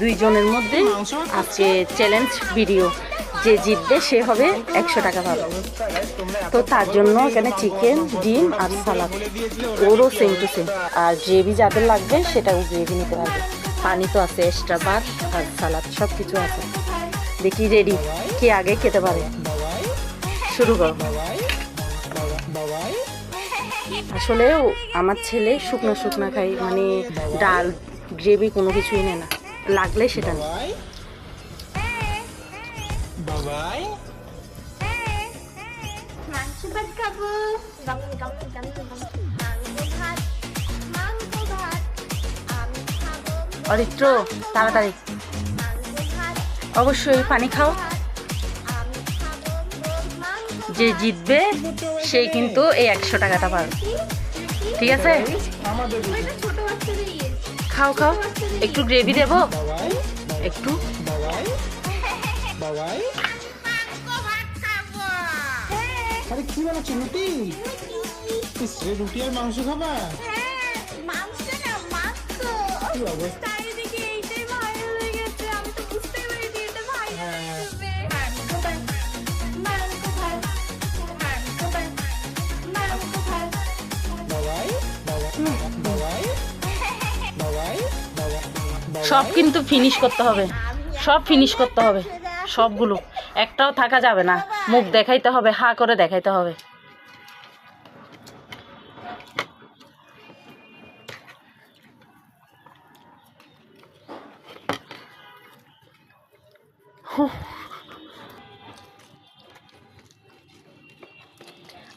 দুইজনের মধ্যে আজকে চ্যালেঞ্জ ভিডিও, যে জিতবে সে হবে 100 টাকা পাবে। তো তার জন্য এখানে চিকেন, ডিম আর সালাদ, ওরও সেম টু সেম। আর গ্রেভি যাদের লাগবে সেটাও গ্রেভি নিতে পারবে। পানি তো আছে, এক্সট্রা ভাত আর সালাদ সব কিছু আছে। দেখি রেডি, কে আগে খেতে পারে। শুরু করো। আসলে আমার ছেলে শুকনো শুকনো খাই, মানে ডাল গ্রেভি কোনো কিছুই নেয় না, লাগলে সেটা নেই। অরিত্র তাড়াতাড়ি, অবশ্যই পানি খাও। যে জিতবে সেই কিন্তু এই 100 টাকাটা পাবে, ঠিক আছে? খাও খাও, একটু গ্রেভি দেবো, একটু। কি বানাচ্ছ? রুটি? রুটি আর মাংস খাবা? সব কিন্তু ফিনিশ করতে হবে, সব ফিনিশ করতে হবে, সবগুলো, একটাও থাকা যাবে না। মুখ দেখাইতে হবে, হা করে দেখাইতে হবে।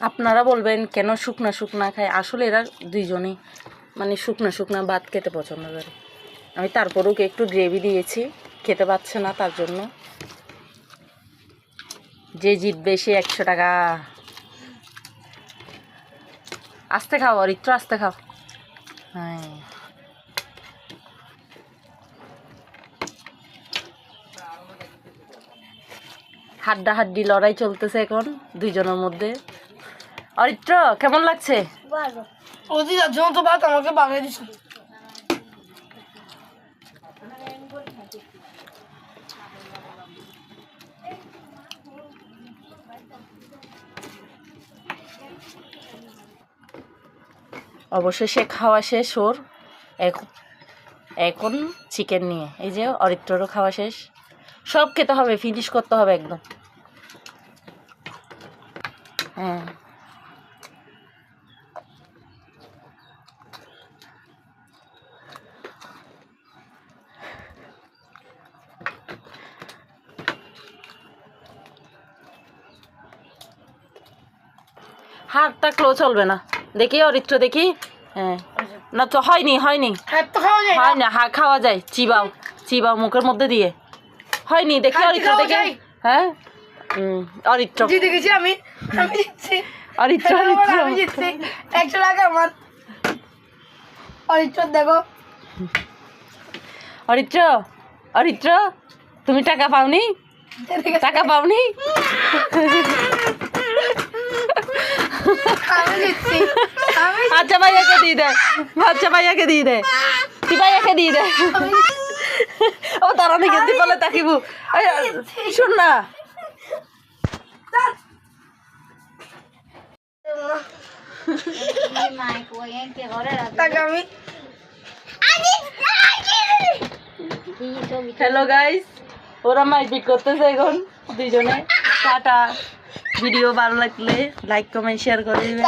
আপনারা বলবেন কেন শুকনা শুকনা খায়? আসলে এরা দুইজনেই মানে শুকনা শুকনা ভাত খেতে পছন্দ করে। আমি তারপরেও একটু গ্রেভি দিয়েছি, খেতে পাচ্ছে না, তার জন্য। যে জিতবে সে 100 টাকা। আস্তে খাও অরিত্র, আস্তে খাও। হ্যাঁ, হাড্ডাহাড্ডি লড়াই চলতেছে এখন দুইজনের মধ্যে। অরিত্র কেমন লাগছে? আমাকে বানিয়ে দিচ্ছে। অবশেষে খাওয়া শেষ ওর। এখন চিকেন নিয়ে, এই যে অরিত্ররও খাওয়া শেষ। সব খেতে হবে, ফিনিশ করতে হবে একদম। হ্যাঁ, হাত থাকলেও চলবে না। দেখি অরিত্র, দেখি। হ্যাঁ, না তো হয়নি, হয়নি, হয় না। হ্যাঁ, খাওয়া যায়, চিবাও চিবাও মুখের মধ্যে দিয়ে। হয়নি, দেখি অরিত্র, দেখি। হ্যাঁ, অরিত্র দেখেছি আমি, অরিত্র, আমি জিতছি 100 টাকা আমার। অরিত্র দেখো, অরিত্র, অরিত্র তুমি টাকা পাওনি? টাকা পাওনি? আমি জিতছি। আচ্ছা ভাইয়াকে দিয়ে দে, আচ্ছা ভাইয়াকে দিয়ে দে, তুই ভাইয়াকে দিয়ে দে। ও তারা নাকি তুই বলে তাকিবু। শুন না, হ্যালো গাইস, ওরা মারপিট করতেছে এখন দুইজনে। টাটা। ভিডিও ভালো লাগলে লাইক কমেন্ট শেয়ার করে দিবেন।